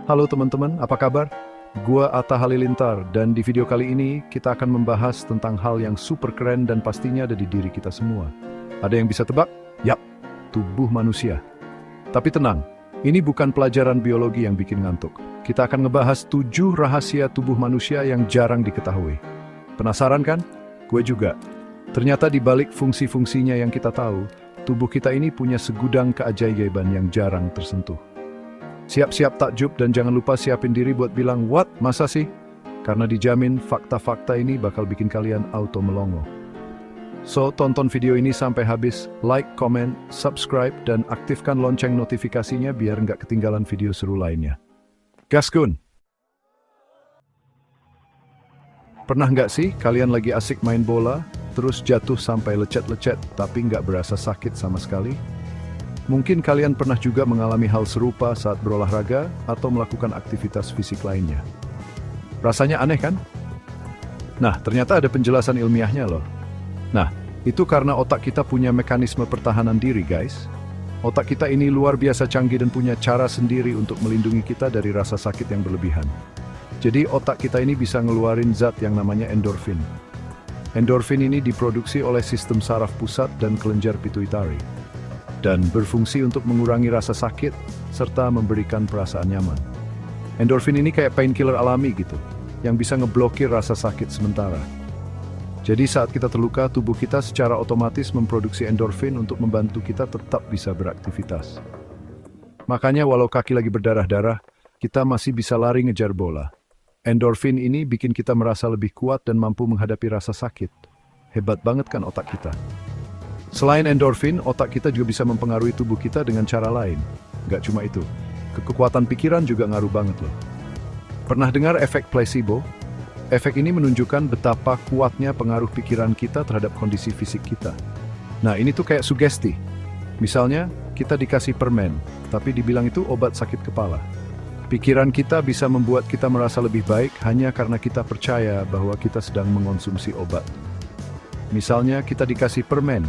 Halo teman-teman, apa kabar? Gua Atta Halilintar dan di video kali ini kita akan membahas tentang hal yang super keren dan pastinya ada di diri kita semua. Ada yang bisa tebak? Yap, tubuh manusia. Tapi tenang, ini bukan pelajaran biologi yang bikin ngantuk. Kita akan ngebahas 7 rahasia tubuh manusia yang jarang diketahui. Penasaran kan? Gue juga. Ternyata di balik fungsi-fungsinya yang kita tahu, tubuh kita ini punya segudang keajaiban yang jarang tersentuh. Siap-siap takjub dan jangan lupa siapin diri buat bilang, "What? Masa sih?" Karena dijamin fakta-fakta ini bakal bikin kalian auto melongo. So, tonton video ini sampai habis, like, comment, subscribe, dan aktifkan lonceng notifikasinya biar nggak ketinggalan video seru lainnya. Gaskun! Pernah nggak sih kalian lagi asik main bola, terus jatuh sampai lecet-lecet tapi nggak berasa sakit sama sekali? Mungkin kalian pernah juga mengalami hal serupa saat berolahraga atau melakukan aktivitas fisik lainnya. Rasanya aneh kan? Nah, ternyata ada penjelasan ilmiahnya loh. Nah, itu karena otak kita punya mekanisme pertahanan diri, guys. Otak kita ini luar biasa canggih dan punya cara sendiri untuk melindungi kita dari rasa sakit yang berlebihan. Jadi otak kita ini bisa ngeluarin zat yang namanya endorfin. Endorfin ini diproduksi oleh sistem saraf pusat dan kelenjar pituitari, dan berfungsi untuk mengurangi rasa sakit, serta memberikan perasaan nyaman. Endorfin ini kayak painkiller alami gitu, yang bisa ngeblokir rasa sakit sementara. Jadi saat kita terluka, tubuh kita secara otomatis memproduksi endorfin untuk membantu kita tetap bisa beraktivitas. Makanya walau kaki lagi berdarah-darah, kita masih bisa lari ngejar bola. Endorfin ini bikin kita merasa lebih kuat dan mampu menghadapi rasa sakit. Hebat banget kan otak kita? Selain endorfin, otak kita juga bisa mempengaruhi tubuh kita dengan cara lain. Nggak cuma itu, kekuatan pikiran juga ngaruh banget loh. Pernah dengar efek placebo? Efek ini menunjukkan betapa kuatnya pengaruh pikiran kita terhadap kondisi fisik kita. Nah, ini tuh kayak sugesti. Misalnya, kita dikasih permen, tapi dibilang itu obat sakit kepala. Pikiran kita bisa membuat kita merasa lebih baik hanya karena kita percaya bahwa kita sedang mengonsumsi obat. Misalnya, kita dikasih permen,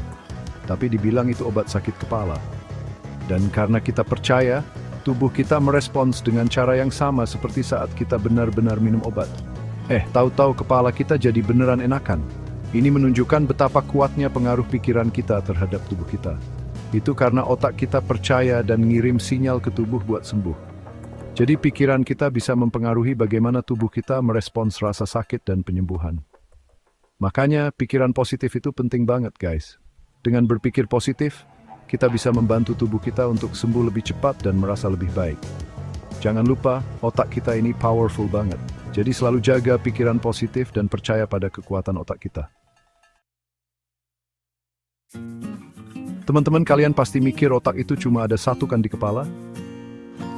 tapi dibilang itu obat sakit kepala. Dan karena kita percaya, tubuh kita merespons dengan cara yang sama seperti saat kita benar-benar minum obat. Tahu-tahu kepala kita jadi beneran enakan. Ini menunjukkan betapa kuatnya pengaruh pikiran kita terhadap tubuh kita. Itu karena otak kita percaya dan ngirim sinyal ke tubuh buat sembuh. Jadi pikiran kita bisa mempengaruhi bagaimana tubuh kita merespons rasa sakit dan penyembuhan. Makanya pikiran positif itu penting banget, guys. Dengan berpikir positif, kita bisa membantu tubuh kita untuk sembuh lebih cepat dan merasa lebih baik. Jangan lupa, otak kita ini powerful banget. Jadi selalu jaga pikiran positif dan percaya pada kekuatan otak kita. Teman-teman kalian pasti mikir otak itu cuma ada satu kan di kepala?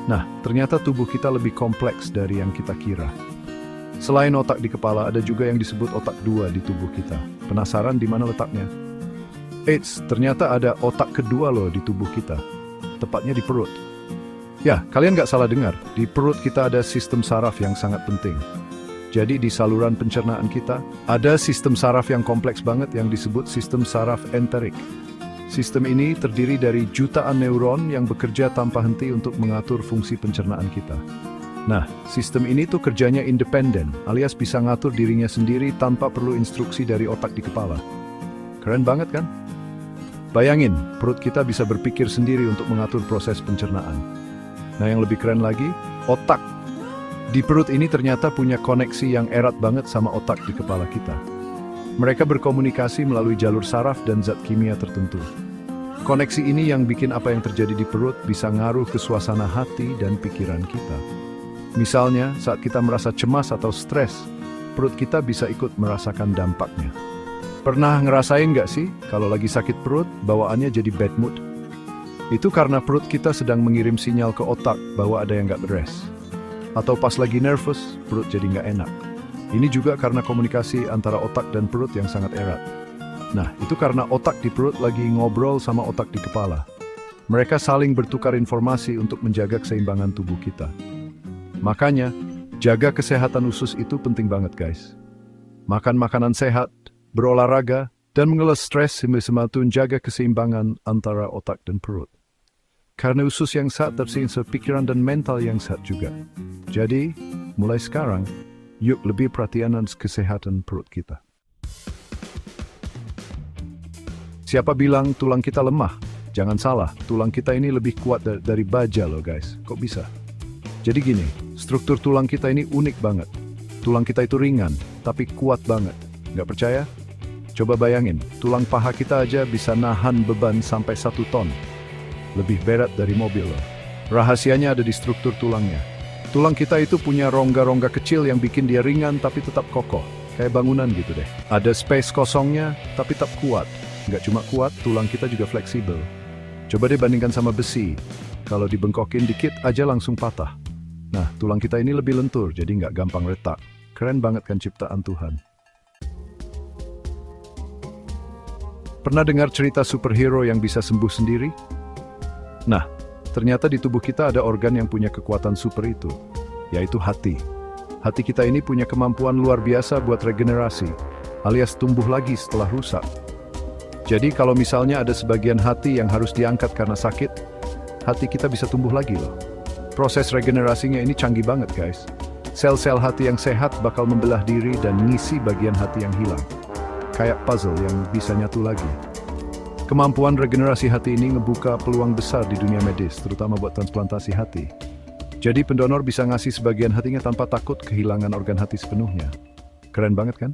Nah, ternyata tubuh kita lebih kompleks dari yang kita kira. Selain otak di kepala, ada juga yang disebut otak dua di tubuh kita. Penasaran di mana letaknya? Ternyata ada otak kedua loh di tubuh kita. Tepatnya di perut. Ya, kalian nggak salah dengar. Di perut kita ada sistem saraf yang sangat penting. Jadi di saluran pencernaan kita, ada sistem saraf yang kompleks banget yang disebut sistem saraf enterik. Sistem ini terdiri dari jutaan neuron yang bekerja tanpa henti untuk mengatur fungsi pencernaan kita. Nah, sistem ini tuh kerjanya independen, alias bisa ngatur dirinya sendiri tanpa perlu instruksi dari otak di kepala. Keren banget kan? Bayangin, perut kita bisa berpikir sendiri untuk mengatur proses pencernaan. Nah, yang lebih keren lagi, otak. Di perut ini ternyata punya koneksi yang erat banget sama otak di kepala kita. Mereka berkomunikasi melalui jalur saraf dan zat kimia tertentu. Koneksi ini yang bikin apa yang terjadi di perut bisa ngaruh ke suasana hati dan pikiran kita. Misalnya, saat kita merasa cemas atau stres, perut kita bisa ikut merasakan dampaknya. Pernah ngerasain nggak sih, kalau lagi sakit perut, bawaannya jadi bad mood? Itu karena perut kita sedang mengirim sinyal ke otak bahwa ada yang nggak beres. Atau pas lagi nervous, perut jadi nggak enak. Ini juga karena komunikasi antara otak dan perut yang sangat erat. Nah, itu karena otak di perut lagi ngobrol sama otak di kepala. Mereka saling bertukar informasi untuk menjaga keseimbangan tubuh kita. Makanya, jaga kesehatan usus itu penting banget, guys. Makan makanan sehat, berolahraga, dan mengelola stres semata-mata jaga keseimbangan antara otak dan perut. Karena usus yang sehat tersinsur pikiran dan mental yang sehat juga. Jadi, mulai sekarang, yuk lebih perhatian dengan kesehatan perut kita. Siapa bilang tulang kita lemah? Jangan salah, tulang kita ini lebih kuat dari baja loh guys. Kok bisa? Jadi gini, struktur tulang kita ini unik banget. Tulang kita itu ringan, tapi kuat banget. Nggak percaya? Coba bayangin, tulang paha kita aja bisa nahan beban sampai 1 ton. Lebih berat dari mobil loh. Rahasianya ada di struktur tulangnya. Tulang kita itu punya rongga-rongga kecil yang bikin dia ringan tapi tetap kokoh. Kayak bangunan gitu deh. Ada space kosongnya tapi tetap kuat. Nggak cuma kuat, tulang kita juga fleksibel. Coba deh bandingkan sama besi. Kalau dibengkokin dikit aja langsung patah. Nah, tulang kita ini lebih lentur, jadi nggak gampang retak. Keren banget kan ciptaan Tuhan. Pernah dengar cerita superhero yang bisa sembuh sendiri? Nah, ternyata di tubuh kita ada organ yang punya kekuatan super itu, yaitu hati. Hati kita ini punya kemampuan luar biasa buat regenerasi, alias tumbuh lagi setelah rusak. Jadi kalau misalnya ada sebagian hati yang harus diangkat karena sakit, hati kita bisa tumbuh lagi loh. Proses regenerasinya ini canggih banget guys. Sel-sel hati yang sehat bakal membelah diri dan ngisi bagian hati yang hilang. Kayak puzzle yang bisa nyatu lagi. Kemampuan regenerasi hati ini ngebuka peluang besar di dunia medis, terutama buat transplantasi hati. Jadi pendonor bisa ngasih sebagian hatinya tanpa takut kehilangan organ hati sepenuhnya. Keren banget kan?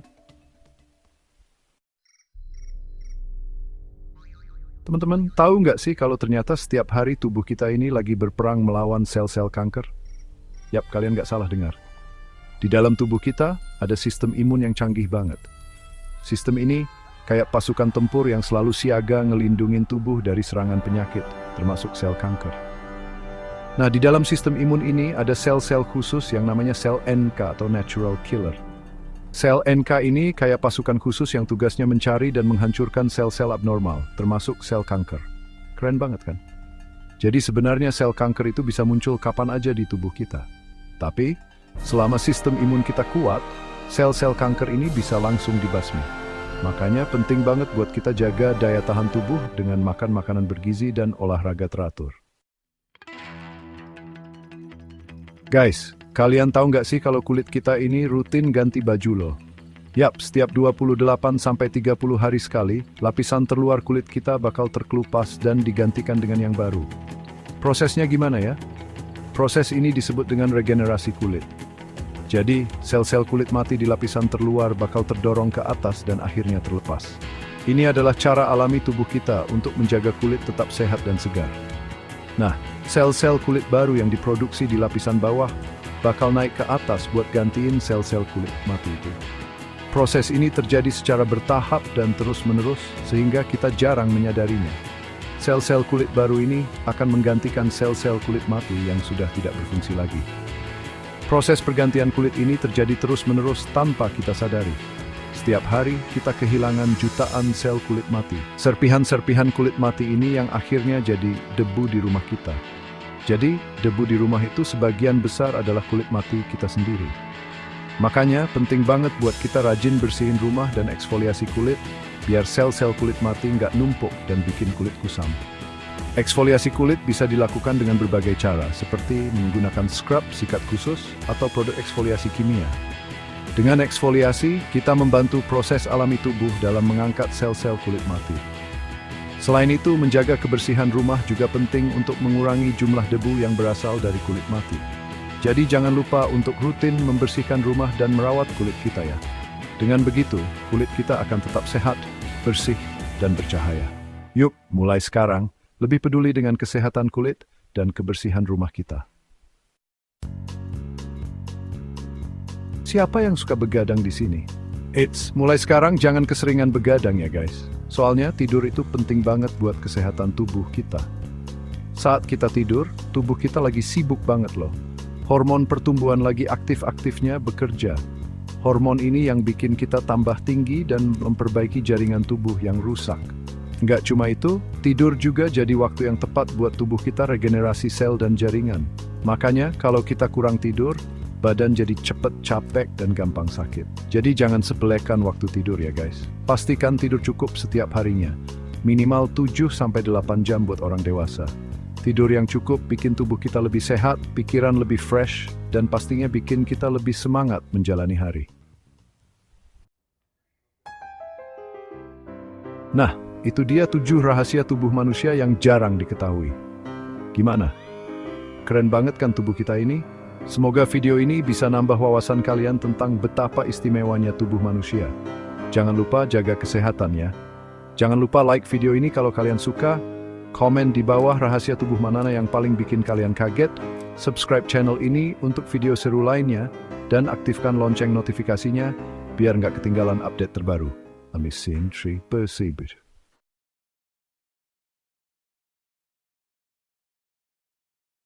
Teman-teman, tahu nggak sih kalau ternyata setiap hari tubuh kita ini lagi berperang melawan sel-sel kanker? Yap, kalian nggak salah dengar. Di dalam tubuh kita ada sistem imun yang canggih banget. Sistem ini kayak pasukan tempur yang selalu siaga ngelindungin tubuh dari serangan penyakit, termasuk sel kanker. Nah, di dalam sistem imun ini ada sel-sel khusus yang namanya sel NK atau natural killer. Sel NK ini kayak pasukan khusus yang tugasnya mencari dan menghancurkan sel-sel abnormal, termasuk sel kanker. Keren banget kan? Jadi sebenarnya sel kanker itu bisa muncul kapan aja di tubuh kita. Tapi, selama sistem imun kita kuat, sel-sel kanker ini bisa langsung dibasmi. Makanya penting banget buat kita jaga daya tahan tubuh dengan makan makanan bergizi dan olahraga teratur. Guys, kalian tahu nggak sih kalau kulit kita ini rutin ganti baju loh? Yap, setiap 28-30 hari sekali, lapisan terluar kulit kita bakal terkelupas dan digantikan dengan yang baru. Prosesnya gimana ya? Proses ini disebut dengan regenerasi kulit. Jadi, sel-sel kulit mati di lapisan terluar bakal terdorong ke atas dan akhirnya terlepas. Ini adalah cara alami tubuh kita untuk menjaga kulit tetap sehat dan segar. Nah, sel-sel kulit baru yang diproduksi di lapisan bawah bakal naik ke atas buat gantiin sel-sel kulit mati itu. Proses ini terjadi secara bertahap dan terus-menerus sehingga kita jarang menyadarinya. Sel-sel kulit baru ini akan menggantikan sel-sel kulit mati yang sudah tidak berfungsi lagi. Proses pergantian kulit ini terjadi terus-menerus tanpa kita sadari. Setiap hari kita kehilangan jutaan sel kulit mati. Serpihan-serpihan kulit mati ini yang akhirnya jadi debu di rumah kita. Jadi, debu di rumah itu sebagian besar adalah kulit mati kita sendiri. Makanya penting banget buat kita rajin bersihin rumah dan eksfoliasi kulit, biar sel-sel kulit mati nggak numpuk dan bikin kulit kusam. Eksfoliasi kulit bisa dilakukan dengan berbagai cara, seperti menggunakan scrub, sikat khusus, atau produk eksfoliasi kimia. Dengan eksfoliasi, kita membantu proses alami tubuh dalam mengangkat sel-sel kulit mati. Selain itu, menjaga kebersihan rumah juga penting untuk mengurangi jumlah debu yang berasal dari kulit mati. Jadi jangan lupa untuk rutin membersihkan rumah dan merawat kulit kita ya. Dengan begitu, kulit kita akan tetap sehat, bersih, dan bercahaya. Yuk, mulai sekarang, lebih peduli dengan kesehatan kulit dan kebersihan rumah kita. Siapa yang suka begadang di sini? Mulai sekarang jangan keseringan begadang ya guys. Soalnya tidur itu penting banget buat kesehatan tubuh kita. Saat kita tidur, tubuh kita lagi sibuk banget loh. Hormon pertumbuhan lagi aktif-aktifnya bekerja. Hormon ini yang bikin kita tambah tinggi dan memperbaiki jaringan tubuh yang rusak. Nggak cuma itu, tidur juga jadi waktu yang tepat buat tubuh kita regenerasi sel dan jaringan. Makanya kalau kita kurang tidur, badan jadi cepet capek dan gampang sakit. Jadi jangan sepelekan waktu tidur ya guys. Pastikan tidur cukup setiap harinya. Minimal 7-8 jam buat orang dewasa. Tidur yang cukup bikin tubuh kita lebih sehat, pikiran lebih fresh, dan pastinya bikin kita lebih semangat menjalani hari. Nah, itu dia 7 rahasia tubuh manusia yang jarang diketahui. Gimana? Keren banget kan tubuh kita ini? Semoga video ini bisa nambah wawasan kalian tentang betapa istimewanya tubuh manusia. Jangan lupa jaga kesehatan ya. Jangan lupa like video ini kalau kalian suka, komen di bawah rahasia tubuh mana yang paling bikin kalian kaget, subscribe channel ini untuk video seru lainnya, dan aktifkan lonceng notifikasinya biar nggak ketinggalan update terbaru. Amisin Tri Persibit.